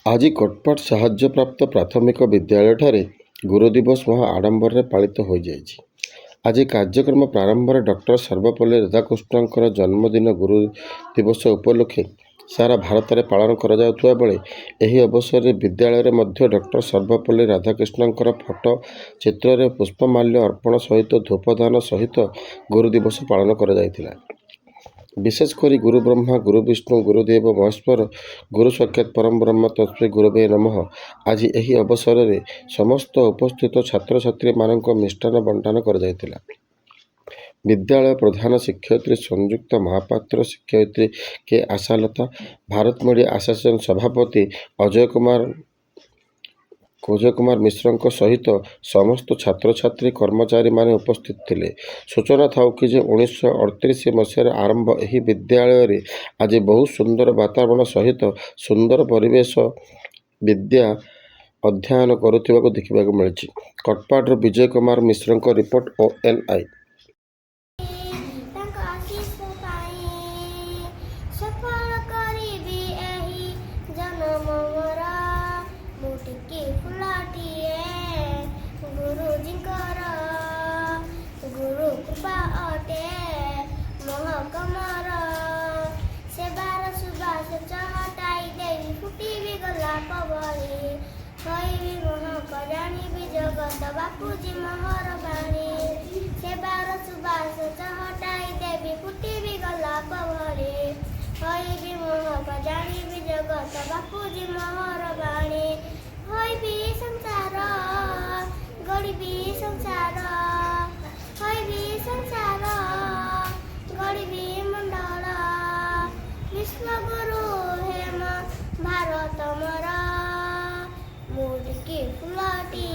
ଆଜି କୋଟପାଟ ସାହାଯ୍ୟପ୍ରାପ୍ତ ପ୍ରାଥମିକ ବିଦ୍ୟାଳୟଠାରେ ଗୁରୁ ଦିବସ ମହା ଆଡ଼ମ୍ବରରେ ପାଳିତ ହୋଇଯାଇଛି। ଆଜି କାର୍ଯ୍ୟକ୍ରମ ପ୍ରାରମ୍ଭରେ ଡକ୍ଟର ସର୍ବପଲ୍ଲୀ ରାଧାକୃଷ୍ଣଙ୍କର ଜନ୍ମଦିନ ଗୁରୁ ଦିବସ ଉପଲକ୍ଷେ ସାରା ଭାରତରେ ପାଳନ କରାଯାଉଥିବା ବେଳେ ଏହି ଅବସରରେ ବିଦ୍ୟାଳୟରେ ମଧ୍ୟ ଡକ୍ଟର ସର୍ବପଲ୍ଲୀ ରାଧାକୃଷ୍ଣଙ୍କର ଫଟୋ ଚିତ୍ରରେ ପୁଷ୍ପମାଲ୍ୟ ଅର୍ପଣ ସହିତ ଧୂପଦାନ ସହିତ ଗୁରୁ ଦିବସ ପାଳନ କରାଯାଇଥିଲା। ବିଶେଷ କରି ଗୁରୁ ବ୍ରହ୍ମା ଗୁରୁ ବିଷ୍ଣୁ ଗୁରୁଦେବ ମହେଶ୍ୱର ଗୁରୁ ସାକ୍ଷାତ ପରଂବ୍ରହ୍ମ ତସ୍ମୈ ଗୁରବେ ନମଃ। ଆଜି ଏହି ଅବସରରେ ସମସ୍ତ ଉପସ୍ଥିତ ଛାତ୍ରଛାତ୍ରୀମାନଙ୍କ ମିଷ୍ଟାନ୍ନ ବଣ୍ଟନ କରାଯାଇଥିଲା। ବିଦ୍ୟାଳୟ ପ୍ରଧାନ ଶିକ୍ଷୟିତ୍ରୀ ସଂଯୁକ୍ତା ମହାପାତ୍ର, ଶିକ୍ଷୟିତ୍ରୀ କେ ଆଶାଲତା, ଭାରତ ମିଡ଼ିଆ ଆସୋସିଏସନ ସଭାପତି ଅଜୟ କୁମାର ମିଶ୍ରଙ୍କ ସହିତ ସମସ୍ତ ଛାତ୍ରଛାତ୍ରୀ କର୍ମଚାରୀମାନେ ଉପସ୍ଥିତ ଥିଲେ। ସୂଚନା ଥାଉକି ଯେ 1938 ମସିହାରେ ଆରମ୍ଭ ଏହି ବିଦ୍ୟାଳୟରେ ଆଜି ବହୁ ସୁନ୍ଦର ବାତାବରଣ ସହିତ ସୁନ୍ଦର ପରିବେଶ ବିଦ୍ୟା ଅଧ୍ୟୟନ କରୁଥିବାକୁ ଦେଖିବାକୁ ମିଳିଛି। କୋଟପାଟରୁ ବିଜୟ କୁମାର ମିଶ୍ରଙ୍କ ରିପୋର୍ଟ ONI। ବାପୁଜୀ ମହର ବାଣୀ ସେବାର ସୁବାସ ଚହଟାଇ ଦେବି ଫୁଟିବି ଗୋଲାପ ଭଳି ହୋଇବି ମୋହକ ଜାଣିବି ଜଗତ ବାପୁଜୀ ମହର ବାଣୀ ହୋଇବି ସଂସାର ଗଢ଼ିବି ସଂସାର ହୋଇବି ସଂସାର ଗଢ଼ିବି ମଣ୍ଡଳ ବିଶ୍ୱଗୁରୁ ହେମ ଭାରତ ମୋର ମୁଡ଼ିକି ଫୁଲଟି